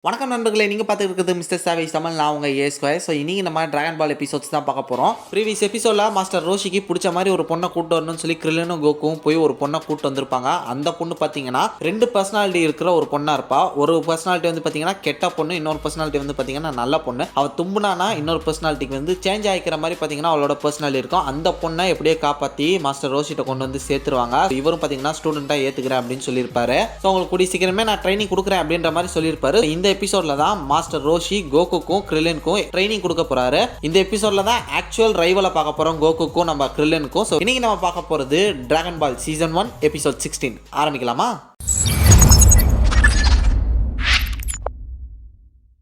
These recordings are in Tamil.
வணக்கம் நண்பர்களே, நீங்கள் பார்த்துட்டு இருக்கிறது மிஸ்டர் சாவேஜ் தமிழ். நான் உங்கள் ஏ ஸ்கொயர். ஸோ இன்றைக்கி நம்ம டிராகன் பால் எபிசோட்ஸ் தான் பார்க்க போகிறோம். ப்ரீவியஸ் எபிசோடில் மாஸ்டர் ரோஷிக்கு பிடிச்ச மாதிரி ஒரு பொண்ணை கூட்டு வரணும்னு சொல்லி கிரில்லனும் கோக்குவும் போய் ஒரு பொண்ணை கூட்டு வந்திருப்பாங்க. அந்த பொண்ணு பார்த்தீங்கன்னா ரெண்டு பர்சனாலிட்டி இருக்கிற ஒரு பொண்ணாக இருப்பா. ஒரு பர்சனாலிட்டி வந்து பார்த்தீங்கன்னா கெட்ட பொண்ணு, இன்னொரு பர்சனாலிட்டி வந்து பார்த்தீங்கன்னா நல்ல பொண்ணு. அவள் தும்புனானா இன்னொரு பர்சனாலிட்டிக்கு வந்து சேஞ்ச் ஆகிக்கிற மாதிரி பார்த்தீங்கன்னா அவளோட பர்சனாலிட்டி இருக்கும். அந்த பொண்ணை எப்படியே காப்பாற்றி மாஸ்டர் ரோஷிட்ட கொண்டு வந்து சேர்த்துருவாங்க. இவரும் பார்த்தீங்கன்னா ஸ்டூடெண்ட்டாக ஏற்றுக்கிறேன் அப்படின்னு சொல்லியிருப்பாரு. ஸோ உங்களுக்கு கூடிய சீக்கிரமே நான் ட்ரைனிங் கொடுக்குறேன் அப்படின்ற மாதிரி சொல்லியிருப்பாரு. இந்த எபிசோட்ல தான் மாஸ்டர் ரோஷி கோகுக்கும் கிரில்லனுக்கும் ட்ரைனிங் கொடுக்க போறாரு. இந்த எபிசோட்ல தான் ஆக்சுவல் ரைவலை பார்க்க போறோம், கோகுக்கும் நம்ம கிரில்லனுக்கும். ஸோ இன்னைக்கு நம்ம பார்க்க போறது டிராகன் பால் சீசன் 1 எபிசோட் 16. ஆரம்பிக்கலாமா?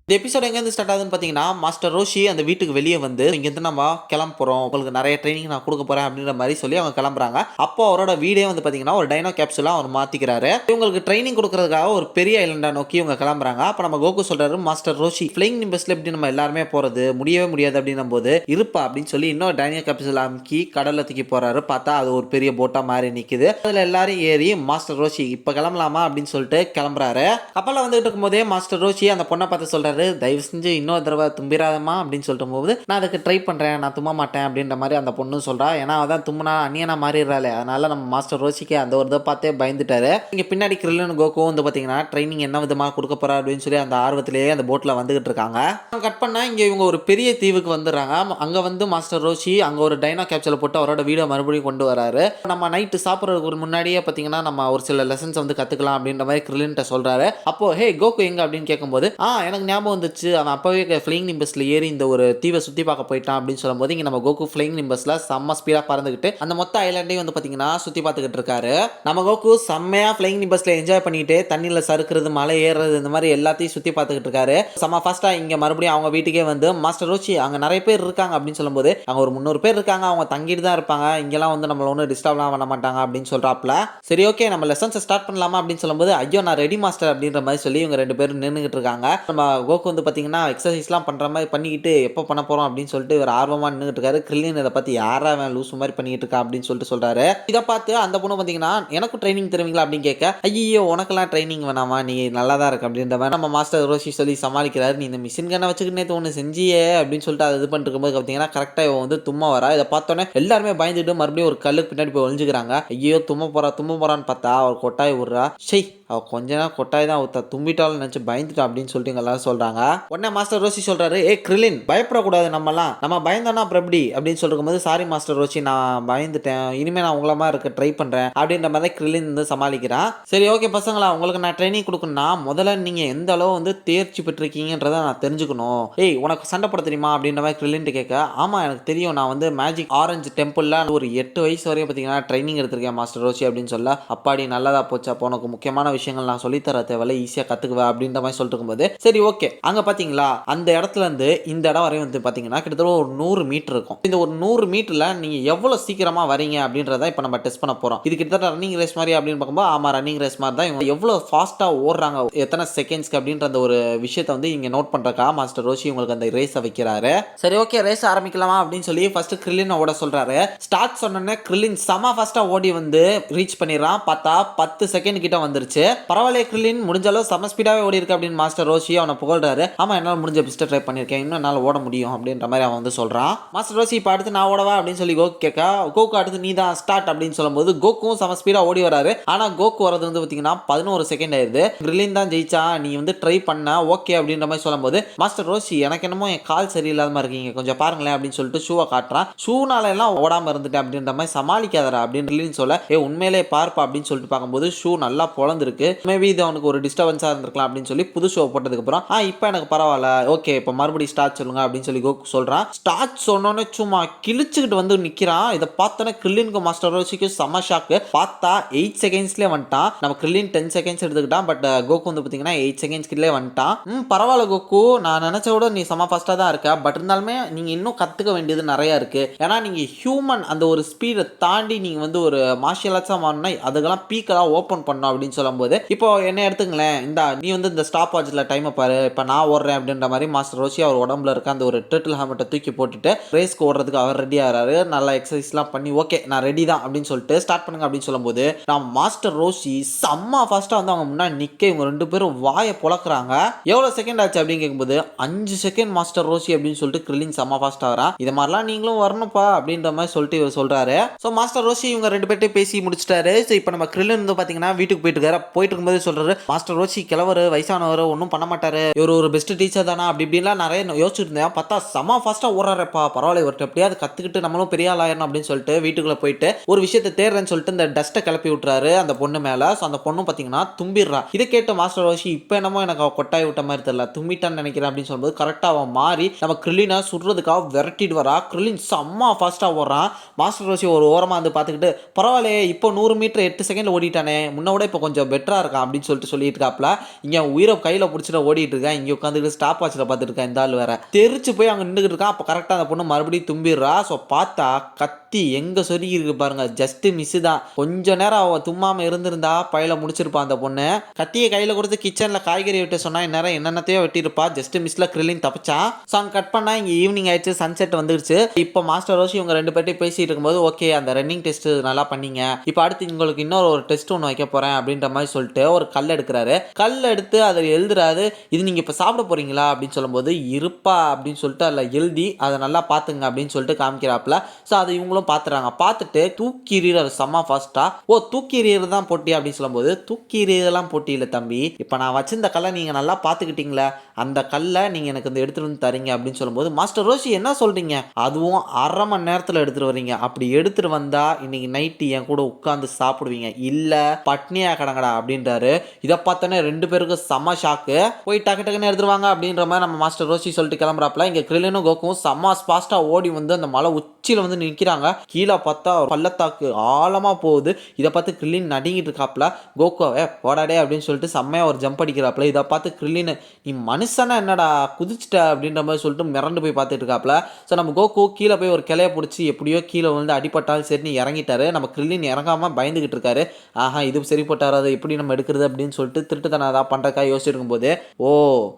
இந்த எபிசோட் எங்கேருந்து ஸ்டார்ட் ஆகுதுன்னு பார்த்தீங்கன்னா, மாஸ்டர் ரோஷி அந்த வீட்டுக்கு வெளியே வந்து இங்கேருந்து நம்ம கிளம்ப போகிறோம், உங்களுக்கு நிறைய ட்ரைனிங் நான் கொடுக்க போகிறேன் அப்படின்ற மாதிரி சொல்லி அவங்க கிளம்புறாங்க. அப்போ அவரோட வீடே வந்து பார்த்தீங்கன்னா ஒரு டைனோ கேப்சூலாக அவர் மாற்றிக்கிறாரு. இவங்களுக்கு ட்ரைனிங் கொடுக்கறதுக்காக ஒரு பெரிய ஐலண்டை நோக்கி இவங்க கிளம்புறாங்க. அப்போ நம்ம கோகு சொல்கிறாரு, மாஸ்டர் ரோஷி ஃப்ளைங் நிம்பஸில் எப்படி நம்ம எல்லாருமே போகிறது முடியவே முடியாது அப்படின்னும் போது இருப்பா அப்படின்னு சொல்லி இன்னொரு டைனோ கேப்சூல் அமுக்கி கடலில் தூக்கி போகிறாரு. பார்த்தா அது ஒரு பெரிய போட்டாக மாறி நிற்குது. அதில் எல்லாரும் ஏறி மாஸ்டர் ரோஷி இப்போ கிளம்பலாமா அப்படின்னு சொல்லிட்டு கிளம்புறாரு. கப்பலில் வந்துட்டு இருக்கும்போதே மாஸ்டர் ரோஷி அந்த பொண்ணை பார்த்து சொல்கிறாரு, தயவு செஞ்சு இன்னொரு தடவை தும்பிராதமா அப்படின்னு சொல்லிட்டு போகுது. நான் அதுக்கு ட்ரை பண்ணுறேன், நான் தும்ப மாட்டேன் அப்படின்ற மாதிரி அந்த பொண்ணு சொல்கிறா. ஏன்னா அதான் தும்முனா அந்நியனா மாறிடுறாளே, அதனால நம்ம மாஸ்டர் ரோஷிக்கு அந்த ஒரு இதை பார்த்தே பயந்துட்டாரு. இங்கே பின்னாடி கிரில்லன் கோகுவும் வந்து பார்த்தீங்கன்னா ட்ரைனிங் என்ன விதமாக கொடுக்க போறா அப்படின்னு சொல்லி அந்த ஆர்வத்திலேயே அந்த போட்டில் வந்துகிட்டு இருக்காங்க. கட் பண்ணால் இங்கே இவங்க ஒரு பெரிய தீவுக்கு வந்துடுறாங்க. அங்கே வந்து மாஸ்டர் ரோஷி அங்கே ஒரு டைனோ கேப்சூலை போட்டு அவரோட வீடை மறுபடியும் கொண்டு வராரு. நம்ம நைட்டு சாப்பிட்றதுக்கு முன்னாடியே பார்த்தீங்கன்னா நம்ம ஒரு சில லெசன்ஸ் வந்து கற்றுக்கலாம் அப்படின்ற மாதிரி கிரில்லன்ட்ட சொல்கிறாரு. அப்போ ஹே கோகு எங்க அப்படின்னு கேட்கும்போது எனக்கு ஞாபகம் வந்துச்சு, அவன் அப்பவே ஃப்ளைங் நிம்பஸில் ஏறி இந்த ஒரு தீவை சுற்றி பார்க்க போயிட்டான் அப்படின்னு சொல்லும்போது இங்கே நம்ம கோகு ஃப்ளைங் நிம்பஸில் செம்ம ஸ்பீடாக பறந்துக்கிட்டு அந்த மொத்த ஐலாண்டையும் வந்து பார்த்தீங்கன்னா சுற்றி பார்த்துக்கிட்டு இருக்காரு. நம்ம கோகு செம்மையாக ஃப்ளைங் நிம்பஸில் என்ஜாய் பண்ணிட்டு தண்ணியில் சறுக்கிறது, மலை ஏறுறது, இந்த மாதிரி எல்லாத்தையும் சுற்றி பார்த்துக்கிட்டு இருக்காரு. செம்ம ஃபாஸ்ட்டாக இங்கே மறுபடியும் அவங்க வீட்டுக்கே வந்து மாஸ்டர் ரோஷி அங்கே நிறைய பேர் இருக்காங்க அப்படின்னு சொல்லும்போது அங்கே ஒரு 300 பேர் இருக்காங்க, அவங்க தங்கிட்டு தான் இருப்பாங்க, இங்கெல்லாம் வந்து நம்மள ஒன்றும் டிஸ்டர்ப்லாம் பண்ண மாட்டாங்க அப்படின்னு சொல்கிறாப்ல. சரி ஓகே நம்ம லெசன்ஸை ஸ்டார்ட் பண்ணலாமா அப்படின்னு சொல்லும்போது ஐயோ நான் ரெடி மாஸ்டர் அப்படின்ற மாதிரி சொல்லி இவங்க ரெண்டு பேரும் நின்றுக்கிட்டு இருக்காங்க. நம்ம கோகு வந்து பார்த்தீங்கன்னா எக்ஸசைஸ்லாம் பண்ணுற மாதிரி பண்ணிக்கிட்டு எப்போ பண்ண போகிறோம் அப்படின்னு சொல்லிட்டு ஒரு ஆர்வமாக நின்றுட்டு இருக்காரு. கிரில்லன் இதை பார்த்து யாரா அவன் லூஸ் மாதிரி பண்ணிட்டு இருக்கா அப்படின்னு சொல்லிட்டு சொல்கிறாரு. இதை பார்த்து அந்த பொண்ணு பார்த்தீங்கன்னா எனக்கும் ட்ரைனிங் தருவீங்களா அப்படின்னு கேட்க, ஐயோ உனக்கெல்லாம் ட்ரைனிங் வேணாமா, நீ நல்லா தான் இருக்கு அப்படின்ற மாதிரி நம்ம மாஸ்டர் ரோஷி சொல்லி சமாளிக்கிறாரு. நீ இந்த மிஷின் கண்ணை வச்சுக்கிட்டே ஒன்று செஞ்சியே அப்படின்னு சொல்லிட்டு அதை இது பண்ணிட்டு இருக்கும்போது பார்த்தீங்கன்னா கரெக்டாக இவன் வந்து தும்மா வரா. இதை பார்த்தோன்னே எல்லாருமே பயந்துட்டு மறுபடியும் ஒரு கல்லுக்கு பின்னாடி போய் ஒழிஞ்சுக்கிறாங்க. ஐயோ தும்ம போறான்னு பார்த்தா அவர் கொட்டாய் விடுறா. ஷை அவள் கொஞ்ச நேரம் கொட்டாய் தான் ஊற்ற, தும்பிட்டாலும் நினச்சி பயந்துட்டா அப்படின்னு சொல்லிட்டு எல்லாரும் சொல்கிறாங்க. உடனே மாஸ்டர் ரோஷி சொல்கிறாரு, ஏ கிரில்லன் பயப்படக்கூடாது, நம்ம பயந்தோன்னா அப்புறம் எப்படி அப்படின்னு சொல்லிருக்கும்போது சாரி மாஸ்டர் ரோஷி நான் பயந்துட்டேன், இனிமேல் நான் உங்களை மாதிரி இருக்க ட்ரை பண்ணுறேன் அப்படின்ற மாதிரி கிரில்லன் வந்து சமாளிக்கிறான். சரி ஓகே பசங்களா, உங்களுக்கு நான் ட்ரைனிங் கொடுக்கணும்னா முதல்ல நீங்கள் எந்த அளவு வந்து தேர்ச்சி பெற்றிருக்கீங்கன்றதை நான் தெரிஞ்சுக்கணும். ஏய் உனக்கு சண்டை போட தெரியுமா அப்படின்ற மாதிரி கிரில்லன்ட்டு கேட்க, ஆமாம் எனக்கு தெரியும், நான் வந்து மேஜிக் ஆரஞ்சு டெம்பிளில் ஒரு 8 வயசு வரையும் பார்த்தீங்கன்னா ட்ரைனிங் எடுத்திருக்கேன் மாஸ்டர் ரோஷி அப்படின்னு சொல்ல, அப்பாடி நல்லதா போச்சு, அப்போ உனக்கு முக்கியமான விஷயங்கள் நான் சொல்லித்தர தேவையில்ல, ஈஸியாக கற்றுக்குவேன் அப்படின்ற மாதிரி சொல்லிட்டு இருக்கும்போது சரி ஓகே அங்கே பார்த்தீங்களா அந்த இடத்துல இருந்து இந்த இடம் வரையும் வந்து பார்த்தீங்கன்னா கிட்டத்தட்ட ஒரு 100 மீட்டர் இருக்கும். இந்த ஒரு 100 மீட்டரில் நீங்கள் எவ்வளோ சீக்கிரமாக வரீங்க அப்படின்றத இப்போ நம்ம டெஸ்ட் பண்ண போகிறோம். இது கிட்டத்தட்ட ரன்னிங் ரேஸ் மாதிரி அப்படின்னு பார்க்கும்போது ஆமாம் ரன்னிங் ரேஸ் மாதிரி தான். இவங்க எவ்வளோ ஃபாஸ்ட்டாக ஓடுறாங்க, எத்தனை செகண்ட்ஸ்க்கு அப்படின்ற அந்த ஒரு விஷயத்தை வந்து இங்கே நோட் பண்ணுறக்கா மாஸ்டர் ரோஷி உங்களுக்கு அந்த ரேஸை வைக்கிறாரு. சரி ஓகே ரேஸ் ஆரம்பிக்கலாமா அப்படின்னு சொல்லி ஃபர்ஸ்ட் கிரில்லன் ஓட சொல்கிறாரு. ஸ்டார்ட் சொன்னோன்னே கிரில்லன் செம ஃபாஸ்ட்டாக ஓடி வந்து ரீச் பண்ணிடுறான். பார்த்தா 10 செகண்ட் கிட்ட வந்துருச்சு. பரவாயில்ல கிரில்லன் முடிஞ்ச அளவு செம ஸ்பீடாகவே ஓடி இருக்கு அப்படின்னு மாஸ்டர் ரோஷி அவனை புகழ்றாரு. ஆமாம் என்னால் முடிஞ்ச பெஸ்ட்டை ட்ரை பண்ணியிருக்கேன், இன்னும் என்னால் ஓட முடியும் அப்படின்ற மாதிரி அவன் வந்து சொல்கிறான். மாஸ்டர் ரோஷி இப்போ அடுத்து நான் ஓடவா அப்படின்னு சொல்லி கோகு கேட்க, கோகு அடுத்து நீ தான் ஸ்டார்ட் அப்படின்னு சொல்லும்போது கோக்கும் செம ஸ்பீடாக ஓடி வராரு. ஆனால் கோகு வரது வந்து பார்த்தீங்கன்னா 11 செகண்ட் ஆயிடுது. கிரில்லன் தான் ஜெயிச்சா, நீ வந்து ட்ரை பண்ண ஓகே அப்படின்ற மாதிரி சொல்லும்போது மாஸ்டர் ரோஷி எனக்கு என்னமோ என் கால் சரியில்லாத மாதிரி இருக்கீங்க, கொஞ்சம் பாருங்களேன் அப்படின்னு சொல்லிட்டு ஷூவை காட்டுறான். ஷூனால எல்லாம் ஓடாமல் இருந்துட்டேன் அப்படின்ற மாதிரி சமாளிக்காதரா அப்படின்னு கிரில்லன் சொல்ல, உண்மையிலே பார்ப்பா அப்படின்னு சொல்லிட்டு பார்க்கும்போது ஷூ நல்லா பொழந்திருக்கு, மேபி இது அவனுக்கு ஒரு டிஸ்டர்பன்ஸாக இருந்திருக்கலாம் அப்படின்னு சொல்லி புது ஷோ போட்டதுக்கு அப்புறம் இப்போ எனக்கு பரவாயில்ல ஓகே இப்போ மறுபடியும் ஸ்டார்ட் சொல்லுங்க அப்படின்னு சொல்லி கோகு சொல்கிறான். ஸ்டார்ட் சொன்னோன்னே சும்மா கிழிச்சுக்கிட்டு வந்து நிற்கிறான். இதை பார்த்தோன்னே கிரில்லனுக்கு மாஸ்டர் ரோஷிக்கு செம ஷாக்கு. பார்த்தா 8 செகண்ட்ஸ்லேயே வந்துட்டான். நம்ம கிரில்லன் 10 செகண்ட்ஸ் எடுத்துக்கிட்டான், பட் கோகு வந்து பார்த்தீங்கன்னா 8 செகண்ட்ஸ்லேயே வந்துட்டான். பரவாயில்ல கோகு, நான் நினச்ச விட நீ செம ஃபாஸ்ட்டாக தான் இருக்க, பட் இருந்தாலுமே நீங்கள் இன்னும் கற்றுக்க வேண்டியது நிறையா இருக்குது. ஏன்னா நீங்கள் ஹியூமன் அந்த ஒரு ஸ்பீடை தாண்டி நீங்கள் வந்து ஒரு மார்ஷியல் ஆர்ட்ஸாக மாறினா அதுக்கெல்லாம் பீக்கெல்லாம் ஓப்பன் பண்ணணும் அப்படின்னு சொல்லும்போது இப்போ என்ன எடுத்துங்களேன், இந்த நீ வந்து இந்த ஸ்டாப் வாட்சில் டைமை பாரு, இப்போ நான் ஓடுறேன் அப்படின்ற மாதிரி மாஸ்டர் ரோஷி அவர் உடம்புல இருக்க அந்த ஒரு டர்ட்டில் ஹெல்மெட்டை தூக்கி போட்டுட்டு ரேஸ்க்கு ஓடுறதுக்கு அவர் ரெடி ஆகிறாரு. நல்லா எக்ஸசைஸ்லாம் பண்ணி ஓகே நான் ரெடி தான் அப்படின்னு சொல்லிட்டு ஸ்டார்ட் பண்ணுங்க அப்படின்னு சொல்லும்போது நான் மாஸ்டர் ரோஷி செம்ம ஃபாஸ்ட்டாக வந்து அவங்க முன்னாடி நிற்க இவங்க 2 பேரும் வாயை புழக்கிறாங்க. எவ்வளோ செகண்ட் ஆச்சு அப்படின்னு கேட்கும்போது 5 செகண்ட் மாஸ்டர் ரோஷி அப்படின்னு சொல்லிட்டு கிரில்லின் செம்ம ஃபாஸ்ட் ஆகிறான். இது மாதிரிலாம் நீங்களும் வரணும்ப்பா அப்படின்ற மாதிரி சொல்லிட்டு இவர் சொல்றாரு. ஸோ மாஸ்டர் ரோஷி இவங்க 2 பேர்ட்டையும் பேசி முடிச்சிட்டாரு. ஸோ இப்போ நம்ம கிரில்லின் வந்து பார்த்தீங்கன்னா வீட்டுக்கு போயிட்டு இருக்கும்போது சொல்றாரு, மாஸ்டர் ரோஷி கிழவர் வயசானவர் ஒன்றும் பண்ண மாட்டாரு, இவர் ஒரு பெஸ்ட் டீச்சர் தானா அப்படி இப்படின்லாம் நிறைய யோசிச்சுட்டு இருந்தேன். பார்த்தா செம்ம ஃபாஸ்ட்டாக ஓடுறாருப்பா, பரவாயில்ல இவர்கிட்ட எப்படியாவது கற்றுக்கிட்டு நம்மளும் பெரிய ஆள் ஆயிரணும் அப்படின்னு சொல்லிட்டு வீட்டுக்குள்ளே போயிட்டு ஒரு விஷயத்தை தேடுறேன்னு சொல்லிட்டு இந்த டஸ்ட்டை கிளப்பி விட்டுறாரு அந்த பொண்ணு மேலே. ஸோ அந்த பொண்ணும் பார்த்தீங்கன்னா தும்பிடுறா. இதை கேட்டு மாஸ்டர் ரோஷி இப்போ என்னமோ எனக்கு அவள் கொட்டாய் விட்ட மாதிரி தெரியல, தும்பிட்டான்னு நினைக்கிறேன் அப்படின்னு சொல்லும்போது கரெக்டாக அவன் மாறி நம்ம கிரில்லினை சுடுறதுக்காக விரட்டிட்டு வரா. கிரில்லின் செம்ம ஃபாஸ்ட்டாக ஓடுறான். மாஸ்டர் ரோஷி ஒரு ஓரமாக வந்து பார்த்துக்கிட்டு பரவாயில்லையே இப்போ 100 மீட்டர் 8 செகண்ட் ஓடிட்டானே, முன்ன விட இப்போ கொஞ்சம் பெட்டராக இருக்கான் அப்படின்னு சொல்லிட்டு இருக்காப்ல. இங்கே உயிரை கையில் பிடிச்சிட்டு ஓடிட்டு இருக்கேன், இங்கே உட்காந்துட்டு ஸ்டாப் வாட்சில் பார்த்துட்டு இருக்கேன். இந்த ஆள் வேற தெரிச்சு போய் அங்கே நின்றுட்டு இருக்கான். அப்போ கரெக்டாக அந்த பொண்ணு மறுபடியும் தும்பிடுறா. ஸோ பார்த்தா கத்தி எங்கே சொருகி இருக்கு பாருங்க, ஜஸ்ட் மிஸ் தான். கொஞ்ச நேரம் அவள் தும்மாமல் இருந்திருந்தா பையில முடிச்சிருப்பான் அந்த பொண்ணு. கத்தியை கையில் கொடுத்து கிச்சனில் காய்கறி வெட்ட சொன்னா இந்நேரம் என்னென்னத்தையோ வெட்டியிருப்பா. Just மிஸ்ல ghrelin தப்பிச்சான். ஸோ அங்கே கட் பண்ணா இங்கே ஈவினிங் ஆயிடுச்சு, சன்செட் வந்துருச்சு. இப்போ மாஸ்டர் ரோஷி இவங்க 2 பேர்ட்டையும் பேசிட்டு இருக்கும்போது ஓகே அந்த ரன்னிங் டெஸ்ட் நல்லா பண்ணீங்க, இப்போ அடுத்து உங்களுக்கு இன்னொரு டெஸ்ட் ஒன்று வைக்க போறேன் அப்படின்ற மாதிரி சொல்லிட்டு ஒரு கல் எடுக்கிறாரு. கல் எடுத்து அதில் எழுதுறாரு, இது நீங்கள் இப்போ சாப்பிட போறீங்களா அப்படின்னு சொல்லும்போது இருப்பா அப்படின்னு சொல்லிட்டு அதில் எழுதி அதை நல்லா பார்த்துங்க அப்படின்னு சொல்லிட்டு காமிக்கிறாப்புல. ஸோ அதை இவங்களும் பார்த்துறாங்க. பார்த்துட்டு தூக்கி எறிகிறார் செம்ம ஃபாஸ்ட்டா. ஓ தூக்கி எறிகிறது தான் போட்டி அப்படின்னு சொல்லும்போது தூக்கி எறியதெல்லாம் போட்டி இல்லை தம்பி, இப்போ நான் வச்சிருந்த கல்லை நீங்கள் நல்லா பார்த்துக்கிட்டீங்களா, அந்த கல்லை நீங்கள் எனக்கு இந்த எடுத்துகிட்டு வந்து தரீங்க அப்படின்னு சொல்லும்போது மாஸ்டர் ரோஷி என்ன சொல்கிறீங்க, அதுவும் அரை மணி நேரத்தில் எடுத்துகிட்டு வரீங்க, அப்படி எடுத்துகிட்டு வந்தால் இன்னைக்கு நைட்டு என் கூட உட்காந்து சாப்பிடுவீங்க, இல்லை பட்னியா கடங்கடா அப்படின்றாரு. இதை பார்த்தோன்னே 2 பேருக்கு செம்ம ஷாக்கு. போய் டக்குன்னு எடுத்துருவாங்க அப்படின்ற மாதிரி நம்ம மாஸ்டர் ரோஷி சொல்லிட்டு கிளம்புறாப்புல. இங்கே கிரில்லினும் கோக்கும் செம்ம ஃபாஸ்ட்டாக ஓடி வந்து அந்த மலை உச்சியில் வந்து நிற்கிறாங்க. கீழே பார்த்தா பள்ளத்தாக்கு ஆழமாக போகுது. இதை பார்த்து கிரில்லின் நடுங்கிட்டு இருக்காப்புல. கோகோவே போடாடே அப்படின்னு சொல்லிட்டு செம்மையாக ஒரு ஜம்ப் அடிக்கிறாப்புல. இதை பார்த்து கிரில்லின் நீ மனுஷனா என்னடா குதிச்சிட்ட அப்படின்ற மாதிரி சொல்லிட்டு மிரண்டு போய் பார்த்துட்டு இருக்காப்புல. ஸோ நம்ம கோகு கீழே போய் ஒரு கிளைய பிடிச்சி எப்படியோ கீழே வந்து அடிப்பட்டாலும் சரி இறங்கிட்டாரு. நம்ம கிரில்லின் இறங்காமல் பயந்துகிட்டு இருக்காரு. ஆஹா இது சரிப்பட்டாரு, அதை எப்படி நம்ம எடுக்கிறது அப்படின்னு சொல்லிட்டு திருட்டுத்தனம் ஏதாவது பண்ணுறக்கா யோசிச்சிருக்கும் போது ஓ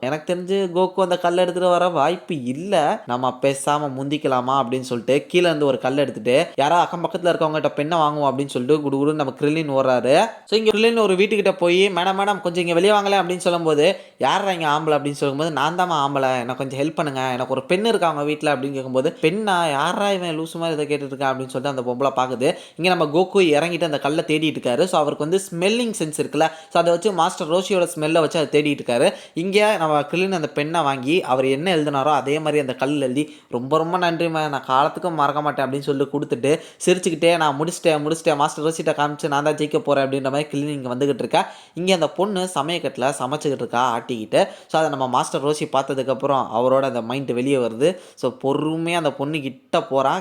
எனக்கு தெரிஞ்சு கோகு அந்த கல் எடுத்துகிட்டு வர வாய்ப்பு இல்லை, நம்ம பேசாமல் முந்திக்கலாமா அப்படின்னு சொல்லிட்டு கீழே இருந்து ஒரு கல் எடுத்துட்டு யாரோ அக்கம் பக்கத்தில் இருக்கவங்ககிட்ட பெண்ணை வாங்குவோம் அப்படின்னு சொல்லிட்டு குடுகுடு நம்ம கிரில்லின் ஓடுறாரு. ஸோ இங்கே கிரில்லின் ஒரு வீட்டுக்கிட்ட போய் மேடம் கொஞ்சம் இங்கே வெளியே வாங்கல அப்படின்னு சொல்லும்போது யாரா இங்கே ஆம்பளை அப்படின்னு சொல்லும்போது நான் தான் ஆம்பளை, எனக்கு கொஞ்சம் ஹெல்ப் பண்ணுங்க, எனக்கு ஒரு பெண் இருக்கா அவங்க வீட்டில் அப்படின்னு கேட்கும்போது பெண்ணா யாரா இவன் லூசு மாதிரி இதை கேட்டுட்டு இருக்கா அப்படின்னு சொல்லிட்டு அந்த பொம்பளை பார்க்குது. இங்கே நம்ம கோகு இறங்கிட்டு அந்த கல்லை தேடிட்டு இருக்காரு. ஸோ அவருக்கு வந்து ஸ்மெல்லிங் சென்ஸ் இருக்குல்ல, ஸோ அதை வச்சு மாஸ்டர் ரோஷியோட ஸ்மெல்லை வச்சு அதை தேடிட்டு இருக்காரு. இங்கே நம்ம கிரில்லின் அந்த பெண்ணை வாங்கி அவர் என்ன எழுதினாரோ அதே மாதிரி அந்த கல் எழுதி ரொம்ப நன்றிமா நான் காலத்துக்கும் மறக்க மாட்டேன் அப்படின்னு சொல்லிட்டு கொடுத்துட்டு சிரிச்சுக்கிட்டே நான் முடிச்சிட்டேன் மாஸ்டர் ரோஷிட்ட காமிச்சு நான் தான் ஜெயிக்க போகிறேன் அப்படின்ற மாதிரி கிரில்லின் இங்கே வந்துகிட்டு இருக்கா. இங்கே அந்த பொண்ணு சமயக்கட்டில் சமைச்சிக்கிட்டு இருக்கா ஆட்டிக்கிட்டு. ஸோ அதை நம்ம மாஸ்டர் ரோஷி பார்த்ததுக்கப்புறம் அவரோட அந்த மைண்ட் வெளியே வருது. ஸோ பொறுமையாக அந்த பொண்ணு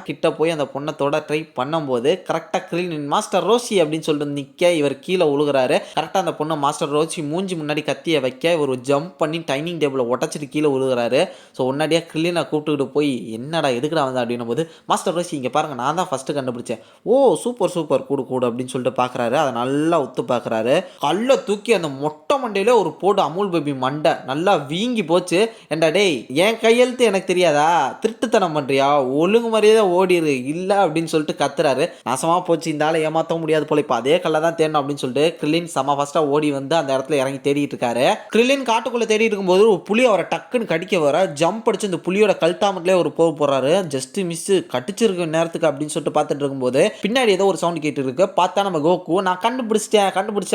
கிட்ட போய் அந்த பொண்ணத்தோட ட்ரை பண்ணும்போது கரெக்டாக கிரில்லின் மாஸ்டர் ரோஷி அப்படின்னு சொல்லிட்டு நிற்க இவர் கீழே உழுகிறாரு. கரெக்டாக அந்த பொண்ணு மாஸ்டர் ரோஷி மூஞ்சி முன்னாடி கத்தியை வைக்க இவர் ஜம்ப் பண்ணி டைனிங் டேபிளை உடச்சிட்டு கீழே உழுகிறாரு. ஸோ உடனடியாக கிரில்லினை கூப்பிட்டுக்கிட்டு போய் என்னடா எதுக்குடா வந்து அப்படின்னும் போது மாஸ்டர் ரோஷி இங்கே பாருங்க நான் தான் ஃபஸ்ட்டு கண்டுபிடிச்சேன். ஓ சூப்பர் கூடு அப்படின்னு சொல்லிட்டு பார்க்குறாரு. அதை நல்லா ஒத்து பார்க்குறாரு. கல்லை தூக்கி அந்த மொட்டை மண்டையில ஒரு போடு அமுல் பேபி மண்டை நல்லா வீங்கி போச்சு. ஏண்டா டேய் என் கையெழுத்து எனக்கு தெரியாதா, திருட்டுத்தனம் பண்ணுறியா, ஒழுங்கு மாதிரியே ஓடிடு இல்லை அப்படின்னு சொல்லிட்டு கத்துறாரு. நாசமாக போச்சு இந்த ஆளை ஏமாற்ற முடியாது போல, இப்போ அதே கல்லை தான் தேடணும் அப்படின்னு சொல்லிட்டு கிரில்லின் செம ஃபாஸ்ட்டாக ஓடி வந்து அந்த இடத்துல இறங்கி தேடிட்டு இருக்காரு. கிரில்லின் காட்டுக்குள்ளே தேடிட்டு இருக்கும்போது ஒரு புலி அவரை டக்குன்னு கடிக்க வர ஜம்ப் அடிச்சு இந்த புலியோட கல்தாமட்லேயே ஒரு போடுறாரு. ஜஸ்ட் மிஸ் கடிச்சிருக்க நேரத்துக்கு அப்படின்னு சொல்லிட்டு பார்த்துட்டு இருக்கும்போது பின்னாடி ஏதோ ஒரு சவுண்ட் கேட்டு இருக்கு. பார்த்தா நம்ம கோகு நான் கண்டுபிடிச்சிட்டேன்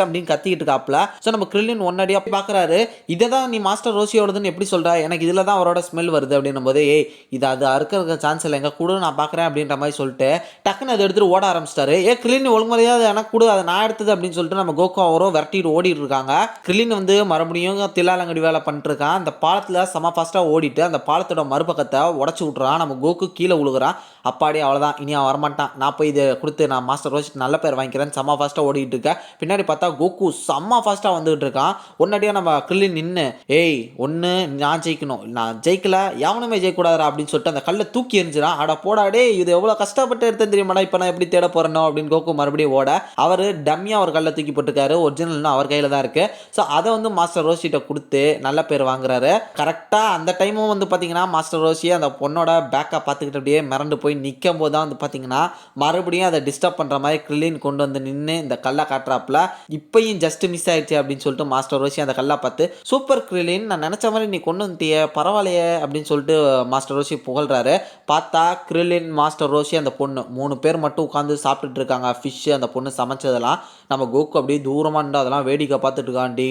அப்படின்னு கத்திக்கிட்டு இருக்காப்ல. ஸோ நம்ம கிரில்லின் ஒன்னடியாக பார்க்குறாரு. இதை தான் நீ மாஸ்டர் ரோஷியோடதுன்னு எப்படி சொல்கிறா, எனக்கு இதில் தான் அவரோட ஸ்மெல் வருது அப்படின்னும் போது ஏய் இது அது அறுக்கிறதுக்கு சான்ஸ் இல்லை, எங்க கூட நான் பார்க்குறேன் அப்படின்ற மாதிரி சொல்லிட்டு டக்குன்னு அதை எடுத்துகிட்டு ஓட ஆரம்பிச்சிட்டாரு. கிரில்லின் ஒழுங்குமுறையாக எனக்கு கூட அதை நான் எடுத்தது அப்படின்னு சொல்லிட்டு நம்ம கோகு அவரோ விரட்டிட்டு ஓடிட்டு இருக்காங்க. கிரில்லின் வந்து மறுபடியும் தில்லாலங்கடி வேலை பண்ணிட்டு இருக்கான். அந்த பாலத்தில் செம ஃபாஸ்ட்டாக ஓடிட்டு அந்த பாலத்தோட மறுபக்கத்தை உடச்சி விட்றான். நம்ம கோகு கீழே விழுகிறான். அப்பாடி அவ்வளோதான், இனி அவன் வரமாட்டான், நான் போய் இதை கொடுத்து நான் மாஸ்டர் ரோஷி நல்ல பேர் வாங்கிக்கிறேன்னு செம்ம ஃபாஸ்ட்டாக ஓடிட்டு இருக்கேன். பின்னாடி பார்த்தா கோகு செம்ம ஃபாஸ்ட்டாக வந்துகிட்டு இருக்கான். ஒன்னடியாக நம்ம கிரில்லின் நின்று ஏய் ஒன்று நான் ஜெயிக்கணும், நான் ஜெயிக்கல எவனுமே ஜெயிக்கூடாதா அப்படின்னு சொல்லிட்டு அந்த கல்லை தூக்கி எரிஞ்சிடான். அட போடாடே இது எவ்வளோ கஷ்டப்பட்டு எடுத்தேன் தெரியுமாடா, இப்போ நான் எப்படி தேட போறேனோ அப்படின்னு கோகு மறுபடியும் ஓட அவர் டம்மியாக ஒரு கல்லை தூக்கி போட்டுருக்காரு. ஒரிஜினல்னா அவர் கையில் தான் இருக்குது. ஸோ அதை வந்து மாஸ்டர் ரோஷிட்ட கொடுத்து நல்ல பேர் வாங்குறாரு. கரெக்டாக அந்த டைமும் வந்து பார்த்தீங்கன்னா மாஸ்டர் ரோஷி அந்த பொண்ணோட பேக்கை பார்த்துக்கிட்டு அப்படியே மிரண்டு போய் நிற்கும் போது தான் வந்து பார்த்தீங்கன்னா மறுபடியும் அதை டிஸ்டர்ப் பண்ணுற மாதிரி கிரில்லின் கொண்டு வந்து நின்று இந்த கல்லை காட்டுறாப்புல. இப்பயும் ஜஸ்ட் மிஸ் ஆயிடுச்சு அப்படின்னு சொல்லிட்டு மாஸ்டர் ரோஷி அந்த கல்லை பார்த்து சூப்பர் கிரில்லின், நான் நினச்ச மாதிரி நீ கொண்டு வந்துட்டிய பரவாயில்லையே அப்படின்னு சொல்லிட்டு மாஸ்டர் ரோஷி புகழ்றாரு. பார்த்தா கிரில்லின் மாஸ்டர் ரோஷி அந்த பொண்ணு 3 பேர் மட்டும் உட்காந்து சாப்பிட்டுட்டு இருக்காங்க. ஃபிஷ்ஷு அந்த பொண்ணு சமைச்சதெல்லாம் நம்ம கோகு அப்படியே தூரமாக இருந்து அதெல்லாம் வேடிக்கை பார்த்துட்டு இருக்கான். டே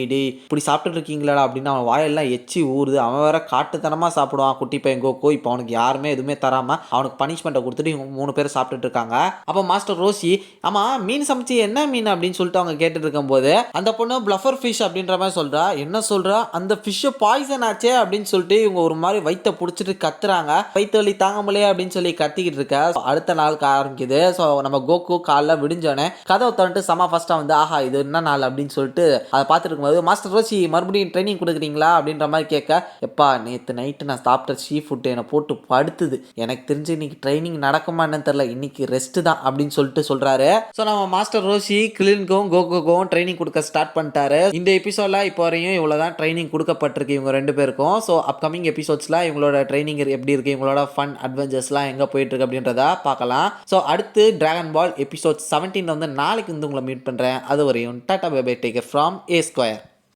இப்படி சாப்பிட்டுட்டு இருக்கீங்களா அப்படின்னு அவன் வாயெல்லாம் எச்சி ஊறுது. அவன் வேற காட்டுத்தனமாக சாப்பிடுவான் குட்டி பையன் கோகு. இப்போ அவனுக்கு யாருமே எதுவுமே தராமல் அவனுக்கு பனிஷ்மெண்ட்டை கொடுத்துட்டு இவங்க 3 பேர் சாப்பிட்டுட்டு இருக்காங்க. அப்போ மாஸ்டர் ரோஷி ஆமாம் மீன் சமைச்சு என்ன மீன் அப்படின்னு சொல்லிட்டு அவங்க கேட்டுட்டு இருக்கும்போது அந்த பொண்ணு பிளஃபர் ஃபிஷ் அப்படின்ற மாதிரி சொல்கிறா. என்ன சொல்கிறா, அந்த ஃபிஷ்ஷு பாய்சன் ஆச்சே அப்படின்னு சொல்லிட்டு இவங்க ஒரு மாதிரி வயிற்ற பிடிச்சிட்டு கத்துறாங்க. வயிற்று வலி தாங்க முடியல அப்படின்னு சொல்லி கத்திக்கிட்டு இருக்க. அடுத்த நாள் ஆரம்பிக்குது. ஸோ நம்ம கோகு காலைல விடிஞ்சோடனே கதவை தந்துட்டு செம ஃபஸ்ட்டாக வந்து ஆஹா இது என்ன நாள் அப்படின்னு சொல்லிட்டு அதை பார்த்துட்டு இருக்கும்போது மாஸ்டர் ரோஷி மறுபடியும் ட்ரைனிங் கொடுக்குறீங்களா அப்படின்ற மாதிரி கேட்க, எப்பா நேற்று நைட்டு நான் சாப்பிட்ட சீ ஃபுட்டு என்னை போட்டு படுத்துது, எனக்கு தெரிஞ்சு இன்னைக்கு ட்ரைனிங் நடக்குமா என்னன்னு தெரியல, இன்னைக்கு ரெஸ்ட் தான் அப்படின்னு சொல்லிட்டு சொல்றாரு. ஸோ நம்ம மாஸ்டர் ரோஷி கிரில்லினுக்கும் கோகுக்கும் ட்ரைனிங் கொடுக்க ஸ்டார்ட் பண்ணிட்டாரு. இந்த எபிசோட்ல இப்போ வரையும் இவ்வளோதான் ட்ரைனிங் கொடுக்கப்பட்டிருக்கு இவங்க 2 பேருக்கும். ஸோ அப்கமிங் எபிசோட்ஸ்ல இவங்களோட ட்ரைனிங் எப்படி இருக்கு, இவங்களோட ஃபன் அட்வென்ச்சர்ஸ்லாம் எங்கே போயிட்டு இருக்கு அப்படின்றத பார்க்கலாம். ஸோ அடுத்து டிராகன் பால் எபிசோட் 17 வந்து நாளைக்கு வந்து உங்களை மீட் பண்ணுறேன். அது வரையும் tata bye bye, take care from A Square.